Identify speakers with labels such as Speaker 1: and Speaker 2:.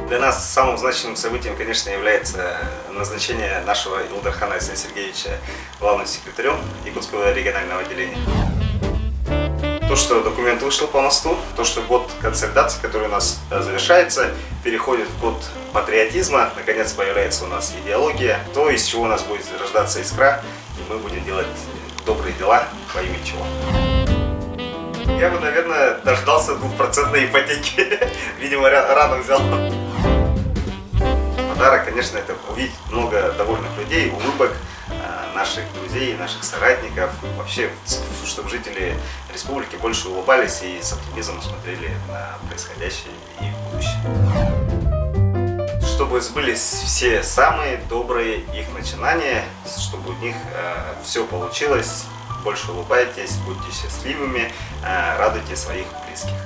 Speaker 1: Для нас самым значимым событием, конечно, является назначение нашего Илдархана Исаия Сергеевича главным секретарем Якутского регионального отделения. То, что документ вышел по мосту, то, что год консолидации, который у нас завершается, переходит в год патриотизма, наконец появляется у нас идеология, то, из чего у нас будет рождаться искра, и мы будем делать добрые дела во имя чего. Я бы, наверное, дождался 2% ипотеки. Видимо, рано взял. Подарок, конечно, это увидеть много довольных людей, улыбок наших друзей, наших соратников. Вообще, чтобы жители республики больше улыбались и с оптимизмом смотрели на происходящее и будущее. Чтобы сбылись все самые добрые их начинания, чтобы у них все получилось. Больше улыбайтесь, будьте счастливыми, радуйте своих близких.